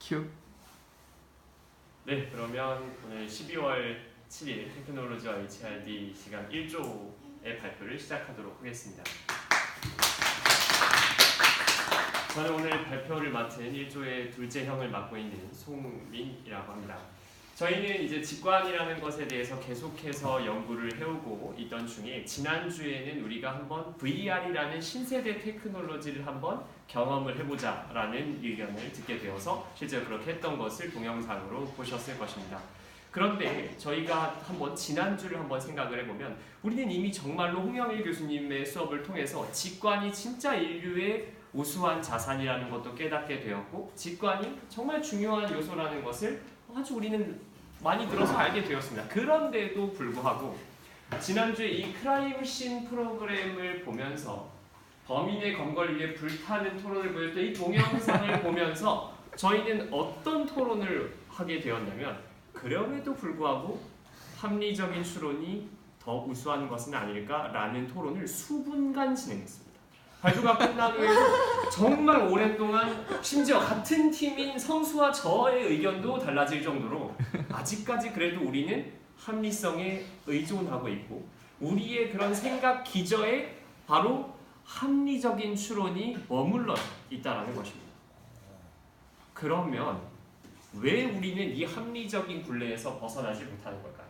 큐. 네, 그러면 오늘 12월 7일 테크놀로지와 HRD 시간 1조의 발표를 시작하도록 하겠습니다. 저는 오늘 발표를 맡은 1조의 둘째 형을 맡고 있는 송민이라고 합니다. 저희는 이제 직관이라는 것에 대해서 계속해서 연구를 해오고 있던 중에 지난주에는 우리가 한번 VR이라는 신세대 테크놀로지를 한번 경험을 해보자라는 의견을 듣게 되어서 실제로 그렇게 했던 것을 동영상으로 보셨을 것입니다. 그런데 저희가 한번 지난주를 한번 생각을 해보면 우리는 이미 정말로 홍영일 교수님의 수업을 통해서 직관이 진짜 인류의 우수한 자산이라는 것도 깨닫게 되었고 직관이 정말 중요한 요소라는 것을 아주 우리는 많이 들어서 알게 되었습니다. 그런데도 불구하고 지난주에 이 크라임씬 프로그램을 보면서 범인의 검거를 위해 불타는 토론을 보였던 이 동영상을 보면서 저희는 어떤 토론을 하게 되었냐면 그럼에도 불구하고 합리적인 추론이 더 우수한 것은 아닐까라는 토론을 수분간 진행했습니다. 발표가 끝난 후에도 정말 오랫동안 심지어 같은 팀인 성수와 저의 의견도 달라질 정도로 아직까지 그래도 우리는 합리성에 의존하고 있고 우리의 그런 생각 기저에 바로 합리적인 추론이 머물러 있다는 것입니다. 그러면 왜 우리는 이 합리적인 굴레에서 벗어나지 못하는 걸까요?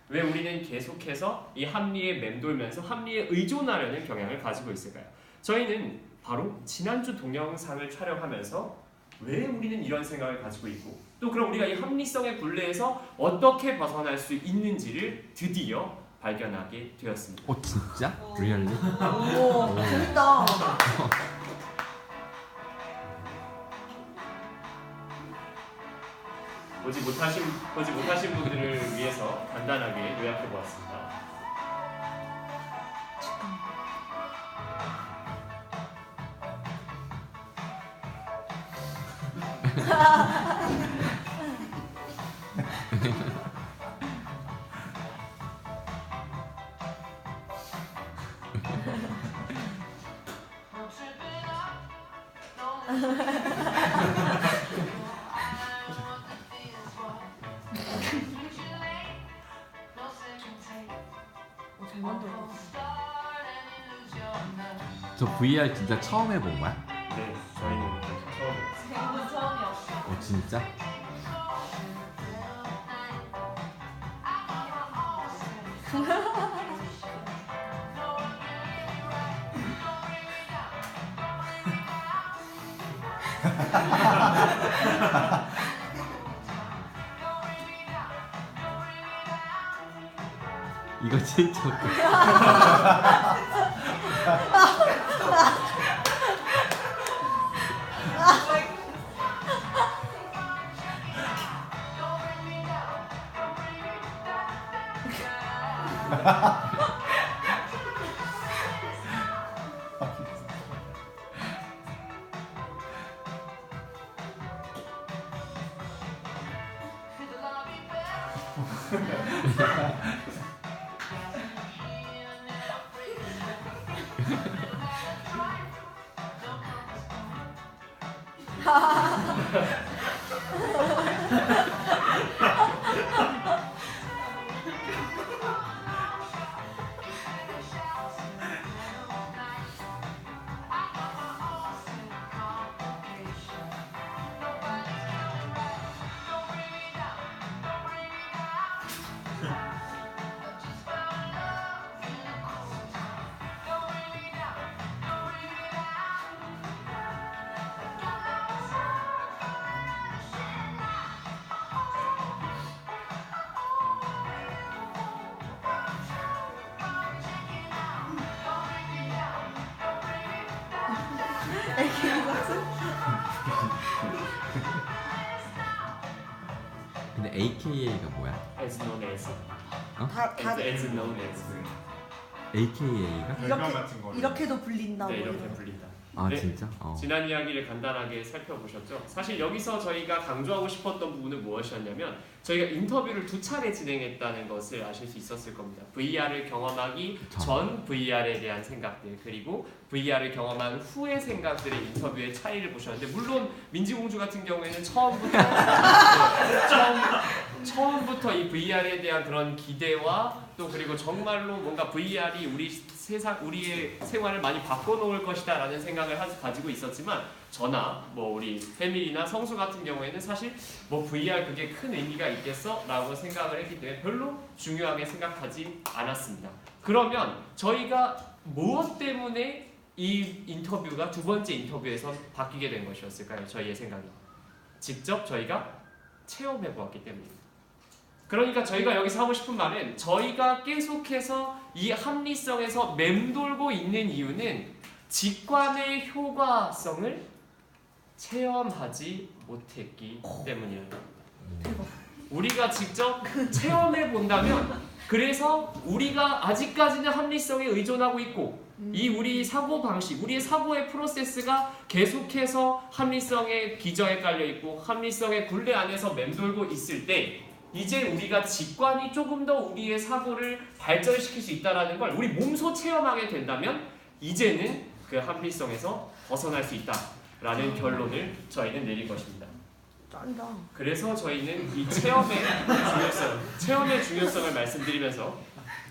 왜 우리는 계속해서 이 합리에 맴돌면서 합리에 의존하려는 경향을 가지고 있을까요? 저희는 바로 지난주 동영상을 촬영하면서 왜 우리는 이런 생각을 가지고 있고 또 그럼 우리가 이 합리성의 굴레에서 어떻게 벗어날 수 있는지를 드디어 발견하게 되었습니다. 오 진짜? 리얼리? 오, 재밌다. 보지 못하신 분들을 위해서 간단하게 요약해 보았습니다. 잘 만들어. 저 VR 진짜 처음 해본 거야? 네, 저희는 처음 생전 처음이었어. 오 진짜? 이거 진짜 웃겨. 근데 AKA가 뭐야? as known as 다 as known as AKA가? 이렇게 이렇게도 불린다고. 네, 이렇게 불린다. 아 네. 진짜? 지난 이야기를 간단하게 살펴보셨죠? 사실 여기서 저희가 강조하고 싶었던 부분은 무엇이었냐면 저희가 인터뷰를 2차례 진행했다는 것을 아실 수 있었을 겁니다. VR을 경험하기 전 VR에 대한 생각들 그리고 VR을 경험한 후의 생각들의 인터뷰의 차이를 보셨는데 물론 민지공주 같은 경우에는 처음부터 이 VR에 대한 그런 기대와 또 그리고 정말로 뭔가 VR이 우리의 생활을 많이 바꿔놓을 것이다라는 생각을 가지고 있었지만 저나 뭐 우리 패밀이나 성수 같은 경우에는 사실 뭐 VR 그게 큰 의미가 있겠어라고 생각을 했기 때문에 별로 중요하게 생각하지 않았습니다. 그러면 저희가 무엇 때문에 이 인터뷰가 두 번째 인터뷰에서 바뀌게 된 것이었을까요? 저희의 생각이 직접 저희가 체험해 보았기 때문입니다. 그러니까 저희가 여기서 하고 싶은 말은 저희가 계속해서 이 합리성에서 맴돌고 있는 이유는 직관의 효과성을 체험하지 못했기 때문이랍니다. 우리가 직접 체험해 본다면 그래서 우리가 아직까지는 합리성에 의존하고 있고 이 우리 사고 방식, 우리의 사고의 프로세스가 계속해서 합리성의 기저에 깔려 있고 합리성의 굴레 안에서 맴돌고 있을 때 이제 우리가 직관이 조금 더 우리의 사고를 발전시킬 수 있다는 걸 우리 몸소 체험하게 된다면 이제는 그 합리성에서 벗어날 수 있다라는 결론을 저희는 내린 것입니다. 짠다. 그래서 저희는 이 체험의 중요성을 말씀드리면서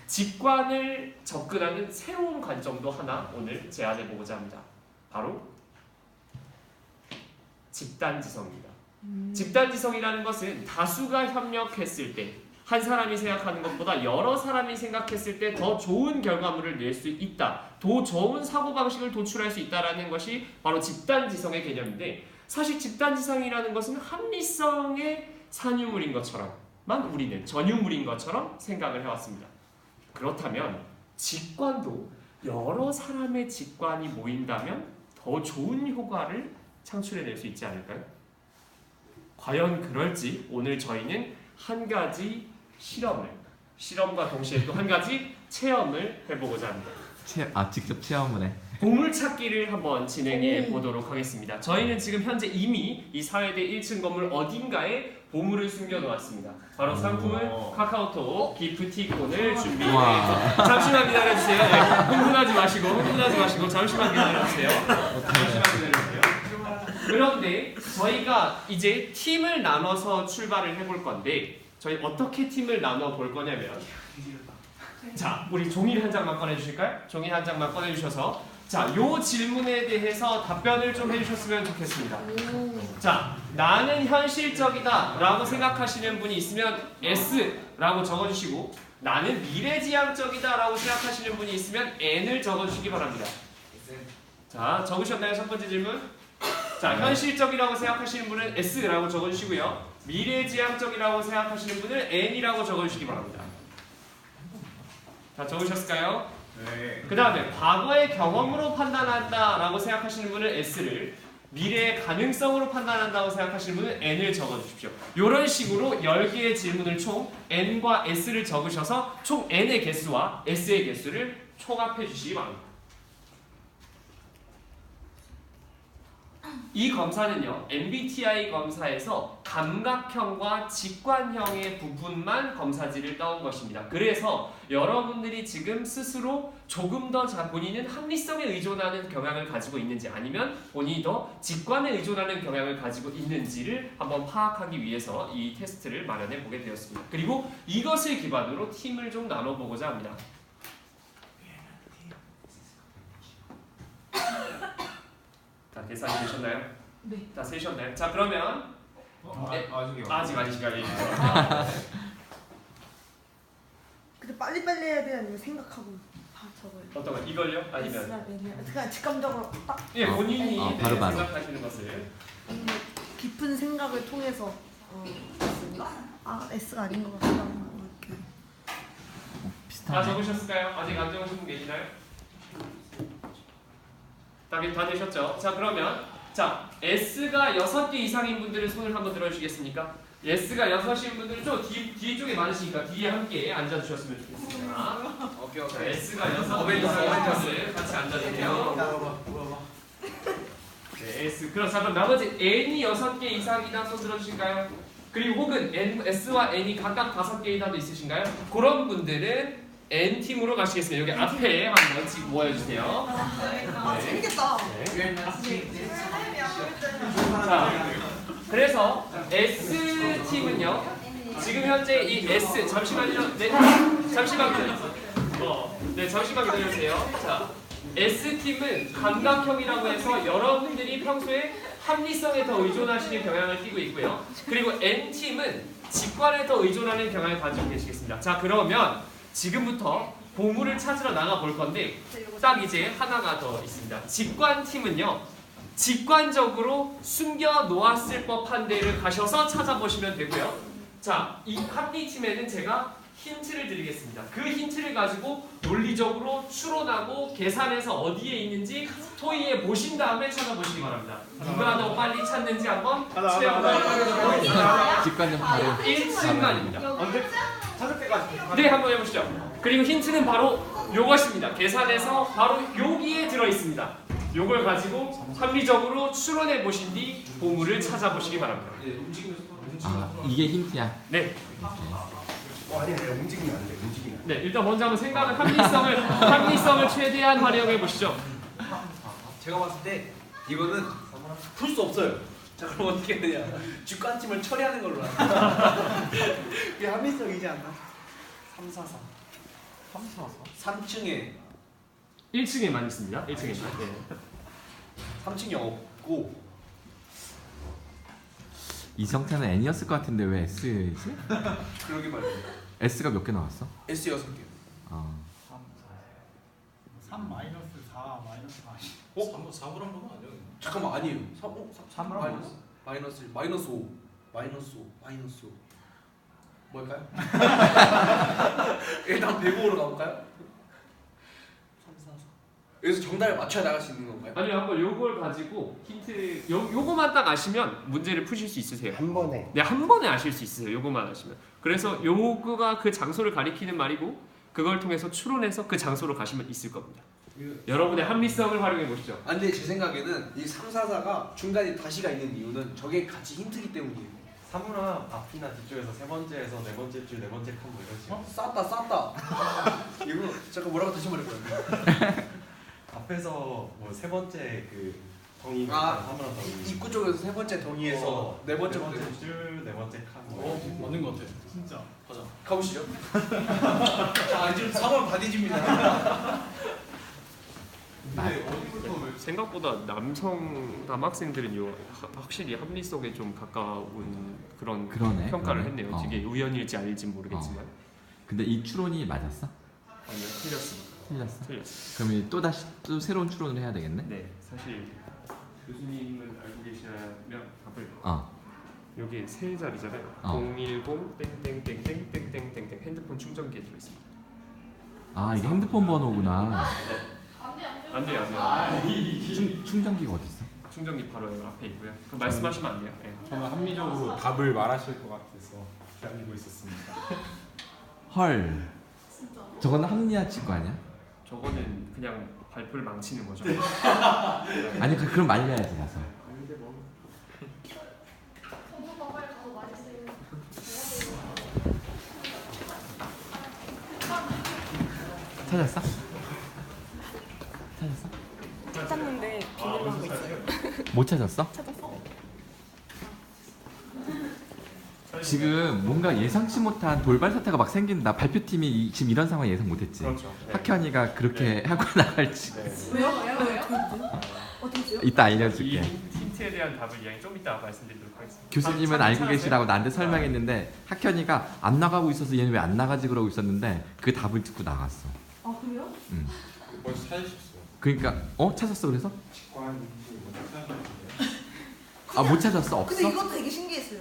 직관을 접근하는 새로운 관점도 하나 오늘 제안해 보고자 합니다. 바로 집단지성입니다. 집단지성이라는 것은 다수가 협력했을 때 한 사람이 생각하는 것보다 여러 사람이 생각했을 때 더 좋은 결과물을 낼 수 있다. 더 좋은 사고방식을 도출할 수 있다는 것이 바로 집단지성의 개념인데 사실 집단지성이라는 것은 합리성의 산유물인 것처럼만 우리는 전유물인 것처럼 생각을 해왔습니다. 그렇다면 직관도 여러 사람의 직관이 모인다면 더 좋은 효과를 창출해낼 수 있지 않을까요? 과연 그럴지 오늘 저희는 한 가지 실험과 동시에 또 한 가지 체험을 해보고자 합니다. 직접 체험을 해. 보물찾기를 한번 진행해 보도록 하겠습니다. 저희는 지금 현재 이미 이 사회대 1층 건물 어딘가에 보물을 숨겨놓았습니다. 바로 상품은 카카오톡 기프티콘을 준비해. 잠시만 기다려주세요. 네, 흥분하지 마시고 잠시만 기다려주세요. 그런데 저희가 이제 팀을 나눠서 출발을 해볼 건데 저희 어떻게 팀을 나눠 볼 거냐면 자, 우리 종이 한 장만 꺼내주실까요? 종이 한 장만 꺼내주셔서 자, 요 질문에 대해서 답변을 좀 해주셨으면 좋겠습니다. 자, 나는 현실적이다 라고 생각하시는 분이 있으면 S라고 적어주시고 나는 미래지향적이다 라고 생각하시는 분이 있으면 N을 적어주시기 바랍니다. 자, 적으셨나요? 첫 번째 질문. 자, 현실적이라고 생각하시는 분은 S라고 적어주시고요. 미래지향적이라고 생각하시는 분은 N이라고 적어주시기 바랍니다. 자, 적으셨을까요? 네. 그 다음에 과거의 경험으로 판단한다라고 생각하시는 분은 S를 미래의 가능성으로 판단한다고 생각하시는 분은 N을 적어주십시오. 이런 식으로 10개의 질문을 총 N과 S를 적으셔서 총 N의 개수와 S의 개수를 총합해 주시기 바랍니다. 이 검사는요, MBTI 검사에서 감각형과 직관형의 부분만 검사지를 따온 것입니다. 그래서 여러분들이 지금 스스로 조금 더 본인은 합리성에 의존하는 경향을 가지고 있는지 아니면 본인이 더 직관에 의존하는 경향을 가지고 있는지를 한번 파악하기 위해서 이 테스트를 마련해 보게 되었습니다. 그리고 이것을 기반으로 팀을 좀 나눠보고자 합니다. 다 계산이 되셨나요? 네. 다 세셨나요? 자, 그러면 아직이요. 아직 시간이 근데 빨리빨리 해야 돼 아니면 생각하고 적어요? 어떤 거? 이걸요? 아니면 그냥 직감적으로 딱 예, 본인이 바로. 생각하시는 것을 깊은 생각을 통해서 S인가? S가 아닌 것 같다. 이렇게. 다 비슷하네. 적으셨을까요? 아직 안 적으신 분 계시나요? 다 되셨죠? 자, 그러면 자, S가 6개 이상인 분들은 손을 한번 들어주시겠습니까? S가 6인 분들은 좀 뒤쪽에 많으시니까 뒤에 함께 앉아주셨으면 좋겠습니다. 오케이. 자, S가 6개 이상인 분들 같이 앉아주세요. 네, S. 그럼 나머지 N이 6개 이상이다 손 들어주실까요? 그리고 혹은 S와 N이 각각 5개 이상도 있으신가요? 그런 분들은 N팀으로 가시겠습니다. 여기 앞에 한번 지금 모여주세요. 재밌겠다. 자, 그래서 S팀은요. 지금 현재 이 S 잠시만요. 네, 잠시만요. 네, 잠시만 기다려주세요. 자, S팀은 감각형이라고 해서 여러분들이 평소에 합리성에 더 의존하시는 경향을 띠고 있고요. 그리고 N팀은 직관에 더 의존하는 경향을 가지고 계시겠습니다. 자, 그러면 지금부터 보물을 찾으러 나가 볼 건데 딱 이제 하나가 더 있습니다. 직관팀은요. 직관적으로 숨겨 놓았을 법한 데를 가셔서 찾아보시면 되고요. 자, 이 합리팀에는 제가 힌트를 드리겠습니다. 그 힌트를 가지고 논리적으로 추론하고 계산해서 어디에 있는지 토의해 보신 다음에 찾아보시기 바랍니다. 누가 더 빨리 찾는지 한번 체험을 해보겠습니다. 직관적 바로 1층만입니다. 언제 찾을 때까지. 네, 한번 해보시죠. 그리고 힌트는 바로 요것입니다. 계산해서 바로 여기에 들어있습니다. 요걸 가지고 합리적으로 추론해 보신 뒤 보물을 찾아보시기 바랍니다. 아, 이게 힌트야. 네. 아니 움직이면 안 돼. 움직이면. 네, 일단 먼저 한번 생각은 합리성을 최대한 활용해 보시죠. 제가 봤을 때 이거는 풀 수 없어요. 자, 그럼 어떻게 해야 되냐? 주관침을 처리하는 걸로 하자. 이게 합리적이지 않나? 344. 3층에 1층에만 있습니다. 1층에만. 네. 3층이 없고 이성태는 N이었을 것 같은데 왜 S지? 그러게 말이에요. S가 몇 개 나왔어? S 6개. 아, 3 마이너스 4 마이너스 4. 3을 한 건 아니에요. 잠깐만 아니에요. 3 마이너스 5 마이너스 5 마이너스 5 뭘까요? 일단 105로 가볼까요? 3, 4, 4. 여기서 정답을 맞춰야 나갈 수 있는 건가요? 아니요, 한번 요걸 가지고 힌트 요거만 딱 아시면 문제를 푸실 수 있으세요. 한 번에. 네, 한 번에 아실 수 있으세요. 요거만 아시면. 그래서 요거가 그 장소를 가리키는 말이고 그걸 통해서 추론해서 그 장소로 가시면 있을 겁니다. 여러분의 합리성을 활용해 보시죠. 아 근데 제 생각에는 이 3, 4, 4가 중간에 다시가 있는 이유는 저게 같이 힌트기 때문이에요. 사물함 앞이나 뒤쪽에서 세 번째에서 네 번째 줄 네 번째 칸뭐 이런 식으로 쌌다. 이거 잠깐 뭐라고 다시 말해봐요. 앞에서 뭐 세 번째 그 덩이 사물함 덩이 입구 쪽에서 세 번째 덩이에서 네 번째 줄, 네 번째 칸 뭐. 맞는 것 같아. 진짜. 가자. 가보시죠. 자 지금 3번 바디집니다. 근데 어디부터 생각보다 남학생들은 확실히 합리성에 좀 가까운 그런 그러네. 평가를 그러네. 했네요. 어. 이게 우연일지 아닐지 모르겠지만 근데 이 추론이 맞았어? 아니요, 틀렸습니다. 틀렸어? 그럼 또 다시 또 새로운 추론을 해야 되겠네? 네, 사실 교수님은 알고 계시면 답을 어. 여기 세 자리잖아요. 어. 010 땡땡땡땡땡땡땡땡 핸드폰 충전기에 들어 있습니다. 아, 이게 핸드폰 번호구나. 안 돼요. 충전기가 어디 있어? 충전기 바로 여기 앞에 있고요. 그럼 말씀하시면 안 돼요. 네. 저는 합리적으로 답을 말하실 것 같아서 기다리고 있었습니다. 헐. 저거는 합리화 치고 아니야? 저거는 그냥 발표를 망치는 거죠. 아니 그럼 말려야지 가서. 근데 뭐 찾았어? 찾았어? 찾았는데 비밀로 한거 있어요. 못 찾았어? 찾았어? 지금 뭔가 예상치 못한 돌발 사태가 막 생긴다. 발표팀이 지금 이런 상황 예상 못했지. 그렇죠. 네. 학현이가 그렇게 하고 나갈지. 왜요? 어떻게 돼요? 이따 이 알려줄게. 힌트에 대한 답을 이야기 좀 이따 말씀드리도록 하겠습니다. 교수님은 알고 계시라고 나한테 설명했는데 학현이가 안 나가고 있어서 얘는 왜 안 나가지 그러고 있었는데 그 답을 듣고 나갔어. 아 그래요? 응. 벌써 찾으셨어요. 그러니까 찾았어 그래서? 직관 뭐 찾으셨는데요? 아 못 찾았어 없어? 근데 이것도 되게 신기했어요.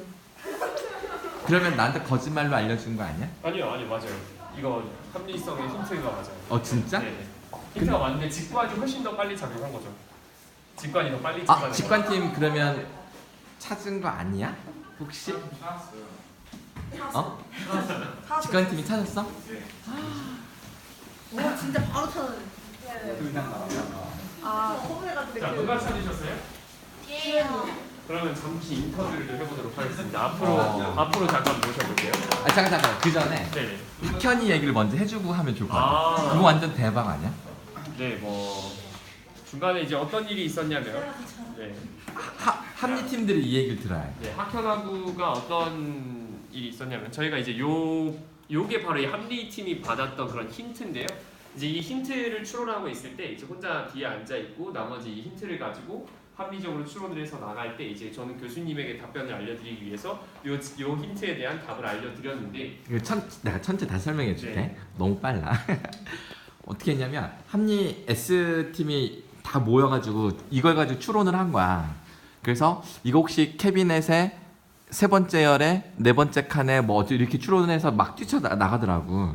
그러면 나한테 거짓말로 알려준 거 아니야? 아니요, 맞아요. 이거 합리성의 힌트가 맞아요. 진짜? 네. 힌트가 맞는데 직관이 훨씬 더 빨리 작용한 거죠. 직관이 더 빨리 아 찾아낸 직관팀 그러면 찾은 거 아니야? 혹시? 찾았어요. 어? 찾았어요. 직관팀이 찾았어? 와 진짜 바로 찾아요. 그냥 나왔다가 아 서울해가지고 자, 누가 찾으셨어요? 그러면 잠시 인터뷰를 좀 해보도록 하겠습니다. 앞으로 잠깐 모셔볼게요. 아 잠깐 그 전에 네네. 학현이 얘기를 먼저 해주고 하면 좋을 것 같아. 아, 그거 완전 대박 아니야? 네, 뭐 중간에 이제 어떤 일이 있었냐면, 네, 합리 팀들이 이 얘기를 들어야 해. 네, 학현하구가 어떤 일이 있었냐면 저희가 이제 요게 바로 이 합리 팀이 받았던 그런 힌트인데요. 이제 이 힌트를 추론하고 있을 때 이제 혼자 뒤에 앉아 있고 나머지 이 힌트를 가지고 합리적으로 추론을 해서 나갈 때 이제 저는 교수님에게 답변을 알려드리기 위해서 요 힌트에 대한 답을 알려드렸는데 내가 천체 다시 설명해 줄게. 네. 너무 빨라. 어떻게 했냐면 합리 S팀이 다 모여가지고 이걸 가지고 추론을 한 거야. 그래서 이거 혹시 캐비넷에 세 번째 열에 네 번째 칸에 뭐 이렇게 추론을 해서 막 뛰쳐나가더라고.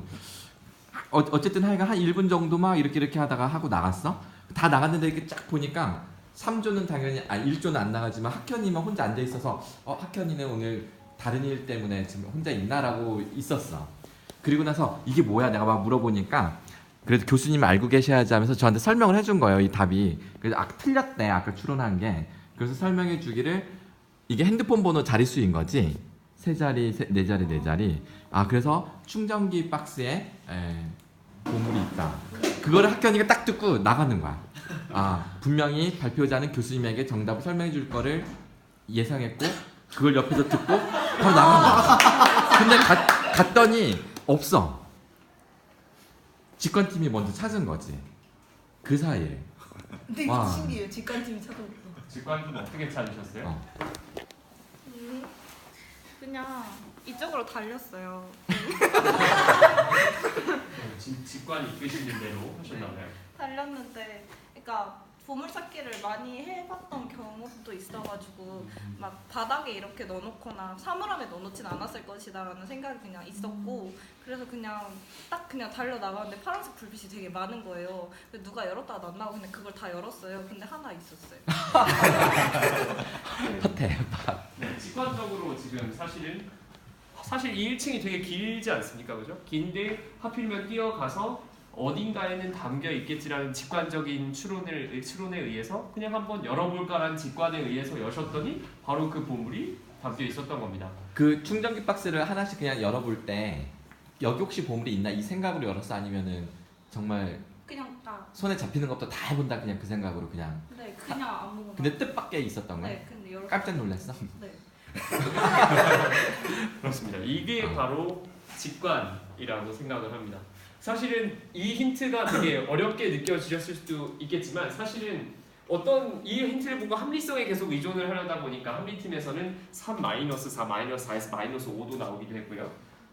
어쨌든 하여간 한 1분 정도 막 이렇게 하다가 하고 나갔어. 다 나갔는데 이렇게 쫙 보니까 3조는 당연히 1조는 안 나가지만 학현이만 혼자 앉아 있어서 학현이는 오늘 다른 일 때문에 지금 혼자 있나라고 있었어. 그리고 나서 이게 뭐야 내가 막 물어보니까 그래도 교수님 알고 계셔야지 하면서 저한테 설명을 해준 거예요. 이 답이. 그래서 틀렸대 아까 추론한 게. 그래서 설명해 주기를 이게 핸드폰 번호 자릿수인 거지. 세 자리, 네 자리, 네 자리. 그래서 충전기 박스에 보물이 있다. 그거를 학현이가 딱 듣고 나가는 거야. 분명히 발표자는 교수님에게 정답을 설명해 줄 거를 예상했고 그걸 옆에서 듣고 바로 나간 거야. 근데 갔더니 없어. 직관팀이 먼저 찾은 거지. 그 사이에. 근데 와. 이게 신기해요. 직관팀이 찾아온 거. 직관은 어떻게 찾으셨어요? 그냥 이쪽으로 달렸어요. 직관이 이끄시는 대로 하셨나봐요. 달렸는데, 그러니까 보물찾기를 많이 해봤던 경험도 있어가지고 막 바닥에 이렇게 넣어놓거나 사물함에 넣어놓진 않았을 것이다라는 생각이 그냥 있었고, 그래서 그냥 달려 나가는데 파란색 불빛이 되게 많은 거예요. 누가 열었다가 놨나고 근데 그걸 다 열었어요. 근데 하나 있었어요. 헛해. 네, 직관적으로 지금 사실 이 1층이 되게 길지 않습니까, 그죠? 긴데 하필이면 뛰어가서 어딘가에는 담겨 있겠지라는 직관적인 추론에 의해서 그냥 한번 열어볼까라는 직관에 의해서 여셨더니 바로 그 보물이 담겨 있었던 겁니다. 그 충전기 박스를 하나씩 그냥 열어볼 때 여기 혹시 보물이 있나 이 생각으로 열었어? 아니면은 정말 그냥 딱. 손에 잡히는 것부터 다 해본다 그냥 그 생각으로 그냥. 네, 그냥 아무거나. 근데 뜻밖의 있었던 거야? 네, 근데 열었어요. 깜짝 놀랐어? 네. 그렇습니다. 이게 바로 직관이라고 생각을 합니다. 사실은 이 힌트가 되게 어렵게 느껴지셨을 수도 있겠지만 사실은 이 힌트를 보고 합리성에 계속 의존을 하려다 보니까 합리팀에서는 3-4, -4에서 -5도 나오기도 했고요.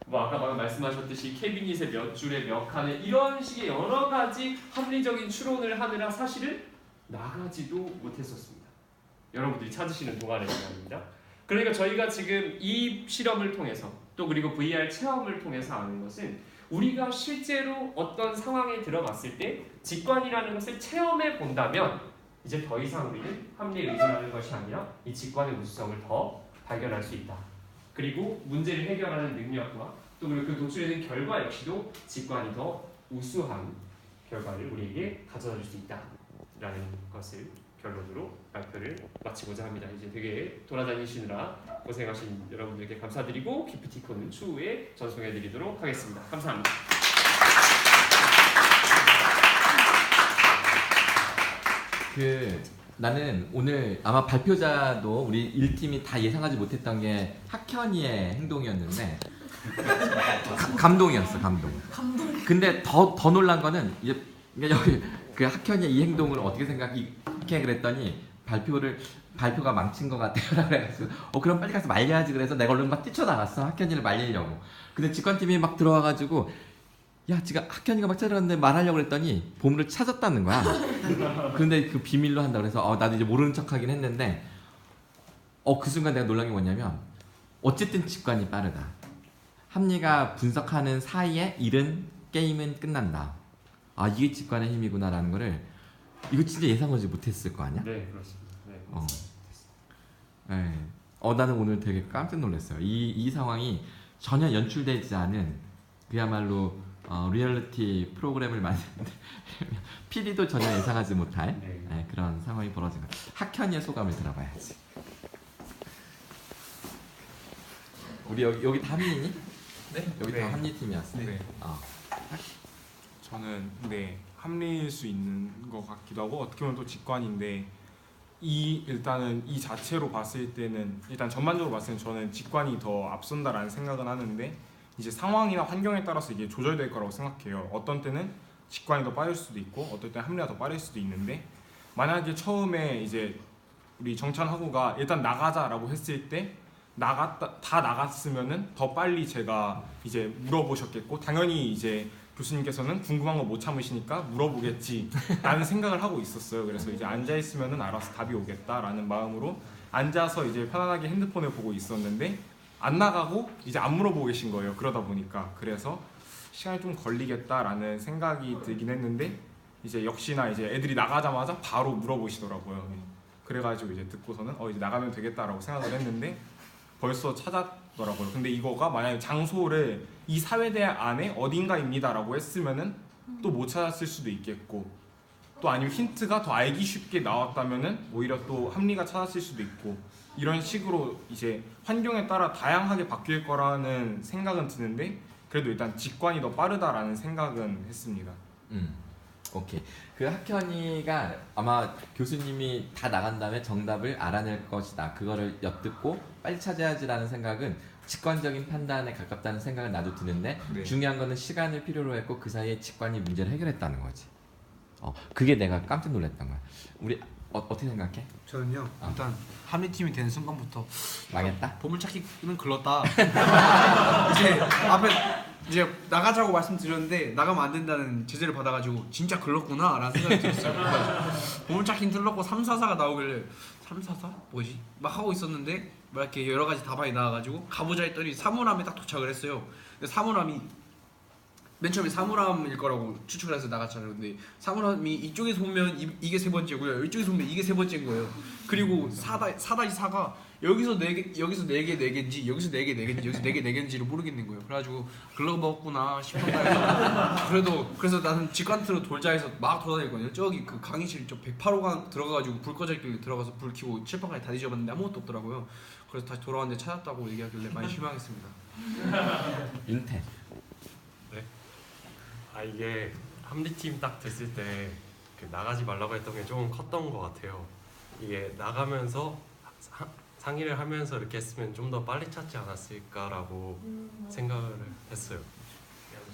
뭐 아까 방금 말씀하셨듯이 캐비닛의 몇 줄에 몇 칸에 이런 식의 여러 가지 합리적인 추론을 하느라 사실은 나가지도 못했었습니다. 여러분들이 찾으시는 동안의 시간입니다. 그러니까 저희가 지금 이 실험을 통해서 또 그리고 VR 체험을 통해서 아는 것은 우리가 실제로 어떤 상황에 들어갔을 때 직관이라는 것을 체험해 본다면 이제 더 이상 우리는 합리에 의존하는 것이 아니라 이 직관의 우수성을 더 발견할 수 있다. 그리고 문제를 해결하는 능력과 또 그리고 그 도출되는 결과 역시도 직관이 더 우수한 결과를 우리에게 가져다 줄 수 있다라는 것을 결론으로 발표를 마치고자 합니다. 이제 되게 돌아다니시느라 고생하신 여러분들께 감사드리고 기프티콘은 추후에 전송해드리도록 하겠습니다. 감사합니다. 나는 오늘 아마 발표자도 우리 1팀이 다 예상하지 못했던 게 학현이의 행동이었는데 감동이었어. 감동. 근데 더 놀란 거는 이제 여기 그 학현이의 이 행동을 어떻게 생각해 그랬더니 발표가 망친 것 같아요. 그래가지고 그럼 빨리 가서 말려야지. 그래서 내가 얼른 막 뛰쳐나갔어. 학현이를 말리려고. 근데 직관팀이 막 들어와가지고 야 지금 학현이가 막 찾아갔는데 말하려고 그랬더니 보물을 찾았다는 거야. 근데 그 비밀로 한다 그래서 나도 이제 모르는 척하긴 했는데 그 순간 내가 놀란 게 뭐냐면 어쨌든 직관이 빠르다. 합리가 분석하는 사이에 이른 게임은 끝난다. 이게 직관의 힘이구나라는 거를 이거 진짜 예상하지 못했을 거 아니야? 네, 그렇습니다. 네. 나는 오늘 되게 깜짝 놀랐어요. 이 상황이 전혀 연출되지 않은 그야말로 리얼리티 프로그램을 만드는데 PD도 전혀 예상하지 못할 네. 네, 그런 상황이 벌어진 것. 학현이의 소감을 들어봐야지. 우리 여기 다 합리니? 네? 여기 네. 다 합리 팀이었어. 네. 저는 합리일 수 있는 것 같기도 하고 어떻게 보면 또 직관인데 일단은 이 자체로 봤을 때는 일단 전반적으로 봤을 때는 저는 직관이 더 앞선다라는 생각은 하는데 이제 상황이나 환경에 따라서 이게 조절될 거라고 생각해요. 어떤 때는 직관이 더 빠를 수도 있고 어떨 때는 합리가 더 빠를 수도 있는데 만약에 처음에 이제 우리 정찬하고가 일단 나가자라고 했을 때 다 나갔으면은 더 빨리 제가 이제 물어보셨겠고 당연히 이제 교수님께서는 궁금한 거 못 참으시니까 물어보겠지라는 생각을 하고 있었어요. 그래서 이제 앉아 있으면은 알아서 답이 오겠다라는 마음으로 앉아서 이제 편안하게 핸드폰을 보고 있었는데 안 나가고 이제 안 물어보고 계신 거예요. 그러다 보니까 그래서 시간이 좀 걸리겠다라는 생각이 들긴 했는데 이제 역시나 이제 애들이 나가자마자 바로 물어보시더라고요. 그래가지고 이제 듣고서는 이제 나가면 되겠다라고 생각을 했는데 벌써 찾았더라고요. 근데 이거가 만약에 장소를 이 사회대 안에 어딘가입니다라고 했으면은 또 못 찾았을 수도 있겠고 또 아니면 힌트가 더 알기 쉽게 나왔다면은 오히려 또 합리가 찾았을 수도 있고 이런 식으로 이제 환경에 따라 다양하게 바뀔 거라는 생각은 드는데 그래도 일단 직관이 더 빠르다라는 생각은 했습니다. 오케이. 그 학현이가 아마 교수님이 다 나간 다음에 정답을 알아낼 것이다. 그거를 엿듣고 빨리 찾아야지라는 생각은 직관적인 판단에 가깝다는 생각은 나도 드는데 네. 중요한 거는 시간을 필요로 했고 그 사이에 직관이 문제를 해결했다는 거지. 그게 내가 깜짝 놀랐던 거야. 우리 어떻게 생각해? 저는요 일단 합리팀이 되는 순간부터 망했다? 보물찾기는 글렀다. 이제 앞에 이제 나가자고 말씀드렸는데 나가면 안 된다는 제재를 받아가지고 진짜 글렀구나 라는 생각이 들었어요. 보물찾기는 틀렸고 344가 나오길래 344? 뭐지? 막 하고 있었는데 막 이렇게 여러 가지 답안이 나와가지고 가보자 했더니 사물함에 딱 도착을 했어요. 근데 사물함이 맨 처음에 사물함일 거라고 추측을 해서 나갔잖아요. 근데 사물함이 이쪽에서 보면 이게 세 번째고요. 이쪽에서 보면 이게 세 번째인 거예요. 그리고 4-4가 여기서 4개, 여기서 4개 4개인지 여기서 4개 4개인지 여기서 4개 4개인지를 모르겠는 거예요. 그래가지고 글러먹었구나 싶었다 해서 그래서 나는 직관트로 돌자 해서 막 돌아다녔거든요. 저기 그 강의실 저 108호가 들어가가지고 불 꺼져 있길래 들어가서 불 켜고 칠판까지 다 뒤져봤는데 아무것도 없더라고요. 그래서 다시 돌아왔는데 찾았다고 얘기하길래 많이 실망했습니다. 윤태. 이게 합리팀 딱 됐을 때 그 나가지 말라고 했던 게 조금 컸던 것 같아요. 이게 나가면서 상의를 하면서 이렇게 했으면 좀 더 빨리 찾지 않았을까라고 생각을 했어요.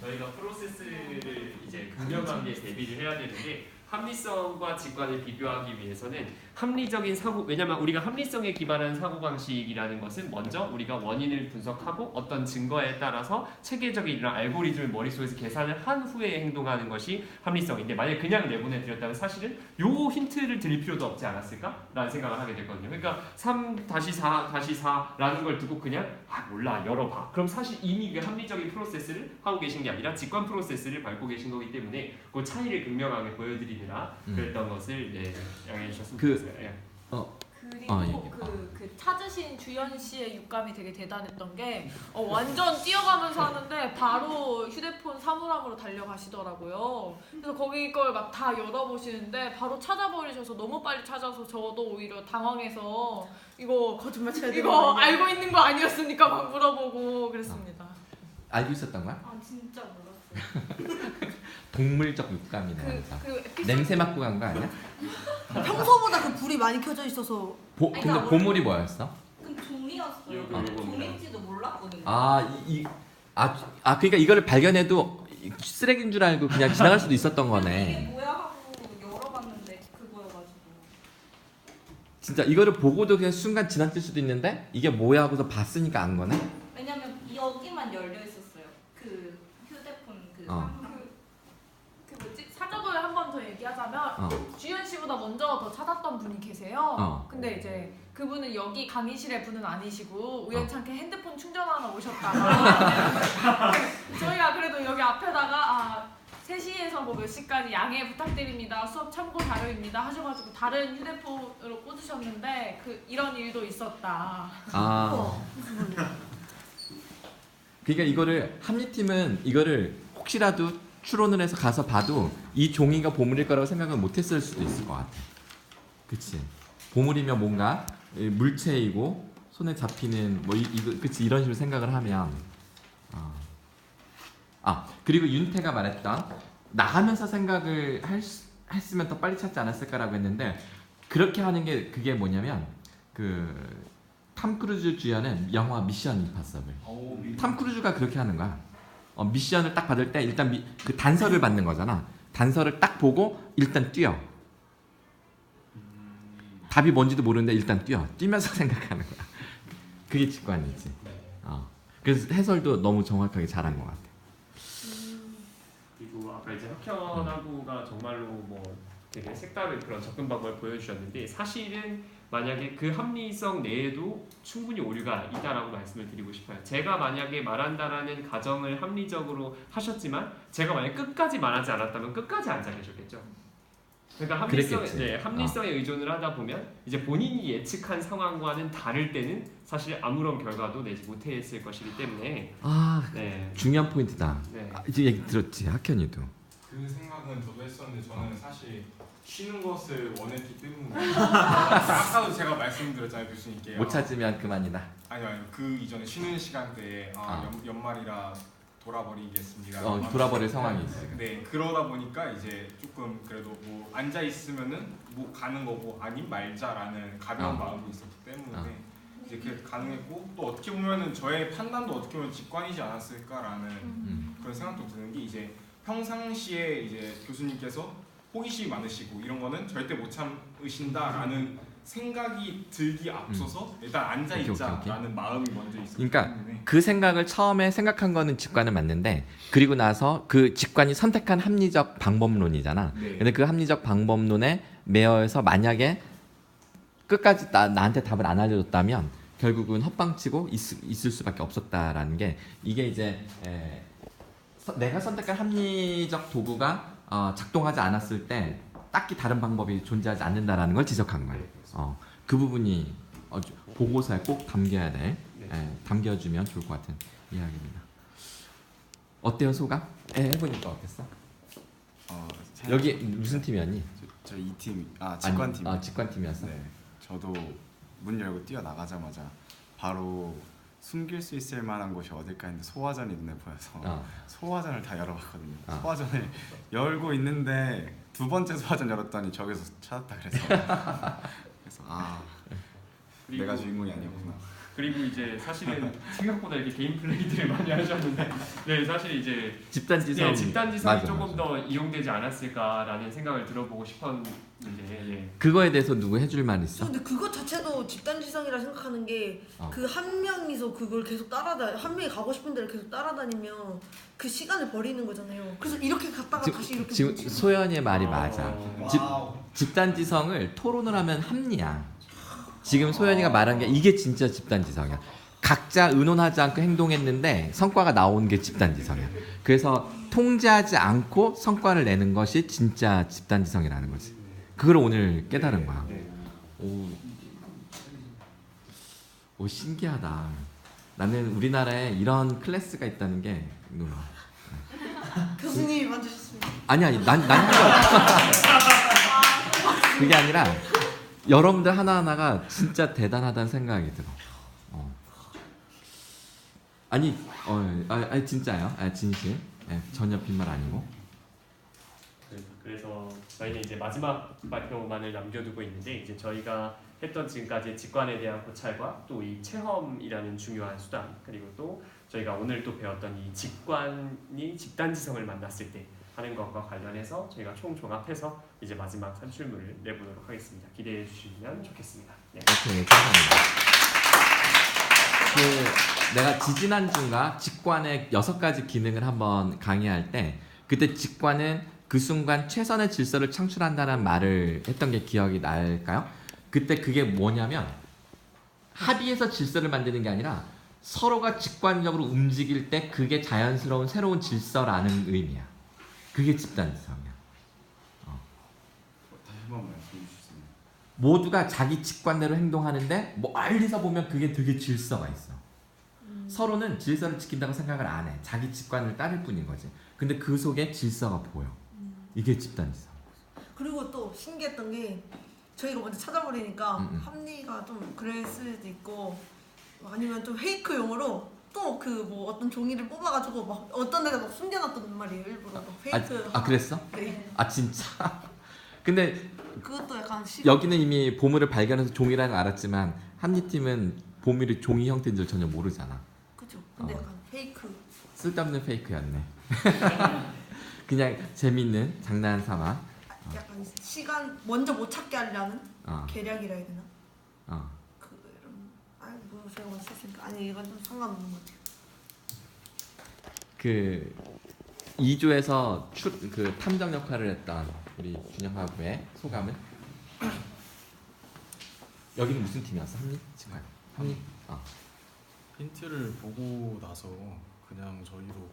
저희가 프로세스를 이제 극명하게 대비를 해야 되는데 합리성과 직관을 비교하기 위해서는 합리적인 사고, 왜냐면 우리가 합리성에 기반한 사고방식이라는 것은 먼저 우리가 원인을 분석하고 어떤 증거에 따라서 체계적인 이런 알고리즘을 머릿속에서 계산을 한 후에 행동하는 것이 합리성인데 만약에 그냥 내보내드렸다면 사실은 요 힌트를 드릴 필요도 없지 않았을까? 라는 생각을 하게 됐거든요. 그러니까 3-4-4라는 걸 듣고 그냥 몰라 열어봐. 그럼 사실 이미 그 합리적인 프로세스를 하고 계신 게 아니라 직관 프로세스를 밟고 계신 거기 때문에 그 차이를 극명하게 보여드리느라 그랬던 것을 양해해 주셨으면 좋겠어요. 예. 그리고 그 찾으신 주연 씨의 육감이 되게 대단했던 게 완전 뛰어가면서 하는데 바로 휴대폰 사물함으로 달려가시더라고요. 그래서 거기 걸 막 다 열어보시는데 바로 찾아버리셔서 너무 빨리 찾아서 저도 오히려 당황해서 이거 거짓말 쳐야 되는 이거 거 아니야? 알고 있는 거 아니었으니까 막 물어보고 그랬습니다. 알고 있었던 거야? 진짜 몰랐어요. 동물적 육감이네. 항상. 그 에피소드 냄새 맡고 간 거 아니야? 평소보다 그 불이 많이 켜져 있어서 근데 그러니까 보물이 뭐였어? 그럼 종이였어요. 이거 종인지도 몰랐거든요. 그러니까 이거를 발견해도 쓰레기인 줄 알고 그냥 지나갈 수도 있었던 이게 거네. 뭐야 하고 열어봤는데 그거여가지고. 진짜 이거를 보고도 그냥 순간 지나칠 수도 있는데 이게 뭐야 하고서 봤으니까 안 거네. 왜냐면 여기만 열려 있었어요. 그 휴대폰 그 그 뭐지? 사적을 한 번 더 얘기하자면 주연 씨보다 먼저 더 찾았던 분이 계세요. 근데 이제 그분은 여기 강의실의 분은 아니시고 우연찮게 핸드폰 충전하러 오셨다가 저희가 그래도 여기 앞에다가 3시에서 뭐 몇 시까지 양해 부탁드립니다. 수업 참고 자료입니다. 하셔가지고 다른 휴대폰으로 꽂으셨는데 이런 일도 있었다. 무슨 말이야? 그러니까 이거를 합리팀은 이거를 혹시라도 추론을 해서 가서 봐도 이 종이가 보물일 거라고 생각을 못했을 수도 있을 것 같아. 그치? 보물이면 뭔가 물체이고 손에 잡히는 뭐 이거 그치 이런 식으로 생각을 하면 그리고 윤태가 말했던 나가면서 생각을 했으면 더 빨리 찾지 않았을까라고 했는데 그렇게 하는 게 그게 뭐냐면 그 탐 크루즈 주연의 영화 미션 임파서블. 탐 크루즈가 그렇게 하는 거야. 미션을 딱 받을 때 일단 그 단서를 받는 거잖아. 단서를 딱 보고 일단 뛰어. 답이 뭔지도 모르는데 일단 뛰면서 생각하는 거야. 그게 직관이지. 그래서 해설도 너무 정확하게 잘한 것 같아. 그리고 아까 이제 혁현하고가 정말로 뭐 되게 색다른 그런 접근 방법을 보여주셨는데 사실은 만약에 그 합리성 내에도 충분히 오류가 있다라고 말씀을 드리고 싶어요. 제가 만약에 말한다라는 가정을 합리적으로 하셨지만 제가 만약 끝까지 말하지 않았다면 끝까지 앉아 계셨겠죠. 그러니까 합리성에 의존을 하다 보면 이제 본인이 예측한 상황과는 다를 때는 사실 아무런 결과도 내지 못했을 것이기 때문에 중요한 포인트다. 네. 이제 얘기 들었지 학현이도. 그 생각은 저도 했었는데 저는 사실 쉬는 것을 원했기 때문에 아까도 제가 말씀드렸잖아요 교수님께 못 찾으면 그만이다. 아니요 그 이전에 쉬는 시간대에 연말이라 돌아버리겠습니다. 돌아버릴 상황이 있어요. 네 그러다 보니까 이제 조금 그래도 뭐 앉아 있으면은 뭐 가는 거고 아님 말자라는 가벼운 마음이 있었기 때문에 이제 그게 가능했고 또 어떻게 보면은 저의 판단도 어떻게 보면 직관이지 않았을까라는 그런 생각도 드는 게 이제 평상시에 이제 교수님께서 호기심이 많으시고 이런 거는 절대 못 참으신다라는 생각이 들기 앞서서 일단 앉아 있자라는 마음이 먼저 있었기 그러니까 때문에 그 생각을 처음에 생각한 거는 직관은 맞는데 그리고 나서 그 직관이 선택한 합리적 방법론이잖아. 네. 근데 그 합리적 방법론에 매여서 만약에 끝까지 나한테 답을 안 알려줬다면 결국은 헛방치고 있을 수밖에 없었다라는 게 이게 이제 내가 선택한 합리적 도구가 작동하지 않았을 때 딱히 다른 방법이 존재하지 않는다라는 걸 지적한 거예요. 그 부분이 보고서에 꼭 담겨야 돼. 담겨주면 좋을 것 같은 이야기입니다. 어때요 소감? 해보니까 어땠어? 여기 무슨 팀이었니? 저 이 팀, 직관팀. 직관팀이었어? 네, 저도 문 열고 뛰어나가자마자 바로 숨길 수 있을 만한 곳이 어딜까 했는데 소화전이 눈에 보여서 소화전을 다 열어봤거든요. 소화전을 열고 있는데 두 번째 소화전 열었더니 저기서 찾았다 그래서 내가 주인공이 아니었구나. 그리고 이제 사실은 생각보다 이렇게 개인 플레이들을 많이 하셨는데 사실 이제 집단지성이 조금 더 이용되지 않았을까라는 생각을 들어보고 싶었는데 그거에 대해서 누구 해줄 말 있어? 근데 그거 자체도 집단지성이라 생각하는 게 그 한 명이서 그걸 계속 한 명이 가고 싶은 데를 계속 따라다니면 그 시간을 버리는 거잖아요. 그래서 이렇게 갔다가 다시 이렇게 지금 소연이의 말이 맞아. 집단지성을 토론을 하면 합리야. 지금 소연이가 말한 게 이게 진짜 집단지성이야. 각자 의논하지 않고 행동했는데 성과가 나온 게 집단지성이야. 그래서 통제하지 않고 성과를 내는 것이 진짜 집단지성이라는 거지. 그걸 오늘 깨달은 거야. 오 신기하다. 나는 우리나라에 이런 클래스가 있다는 게 놀라워. 교수님이 만드셨습니다. 아니 난 그게 아니라 여러분들 하나하나가 진짜 대단하다는 생각이 들어. 아니 진짜요? 진심. 전혀 빈말 아니고. 그래서 저희는 이제 마지막 발표만을 남겨두고 있는데 이제 저희가 했던 지금까지 직관에 대한 고찰과 또 이 체험이라는 중요한 수단 그리고 또 저희가 오늘 또 배웠던 이 직관이 집단지성을 만났을 때 하는 것과 관련해서 저희가 총 종합해서 이제 마지막 산출물을 내보도록 하겠습니다. 기대해 주시면 좋겠습니다. 네. 오케이, 감사합니다. 내가 지지난주인가 직관의 6가지 기능을 한번 강의할 때 그때 직관은 그 순간 최선의 질서를 창출한다는 말을 했던 게 기억이 날까요? 그때 그게 뭐냐면 합의해서 질서를 만드는 게 아니라 서로가 직관적으로 움직일 때 그게 자연스러운 새로운 질서라는 의미야. 그게 집단지성이야. 다시 한 번 말씀해 주시면. 모두가 자기 직관대로 행동하는데 멀리서 보면 그게 되게 질서가 있어. 서로는 질서를 지킨다고 생각을 안 해. 자기 직관을 따를 뿐인 거지. 근데 그 속에 질서가 보여. 이게 집단 지성. 그리고 또 신기했던 게 저희가 먼저 찾아버리니까 합리가 좀 그럴 수도 있고 아니면 좀 페이크용으로 또 그 뭐 어떤 종이를 뽑아가지고 막 어떤 데다 막 숨겨놨단 말이에요. 일부러 막 페이크. 그랬어? 네. 아 진짜? 근데 그것도 약간 여기는 이미 보물을 발견해서 종이라는 걸 알았지만 합리팀은 보물이 종이 형태인 줄 전혀 모르잖아. 그죠. 근데 약간 페이크. 쓸데없는 페이크였네. 그냥 재밌는 장난 삼아. 약간 시간 먼저 못 찾게 하려는 계략이라 해야 되나? 그런 뭐 제가 먼저 썼으니까 아니 이건 좀 상관없는 것 같아요. 그 2조에서 그 탐정 역할을 했던 우리 준영하부의 소감은? 여기는 무슨 팀이었어? 합리? 직관? 합리? 힌트를 보고 나서 그냥 저희도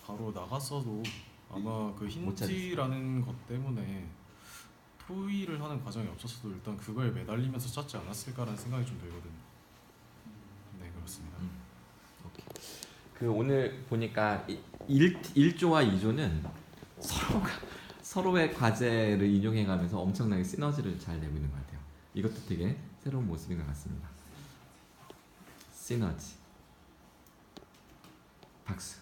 바로 나갔어도 아마 그 힌트라는 것 때문에 토의를 하는 과정이 없었어도 일단 그거에 매달리면서 찾지 않았을까라는 생각이 좀 들거든요. 네, 그렇습니다. 그 오늘 보니까 1조와 2조는 서로의 과제를 인용해가면서 엄청나게 시너지를 잘 내고 있는 것 같아요. 이것도 되게 새로운 모습인 것 같습니다. 시너지. 박수.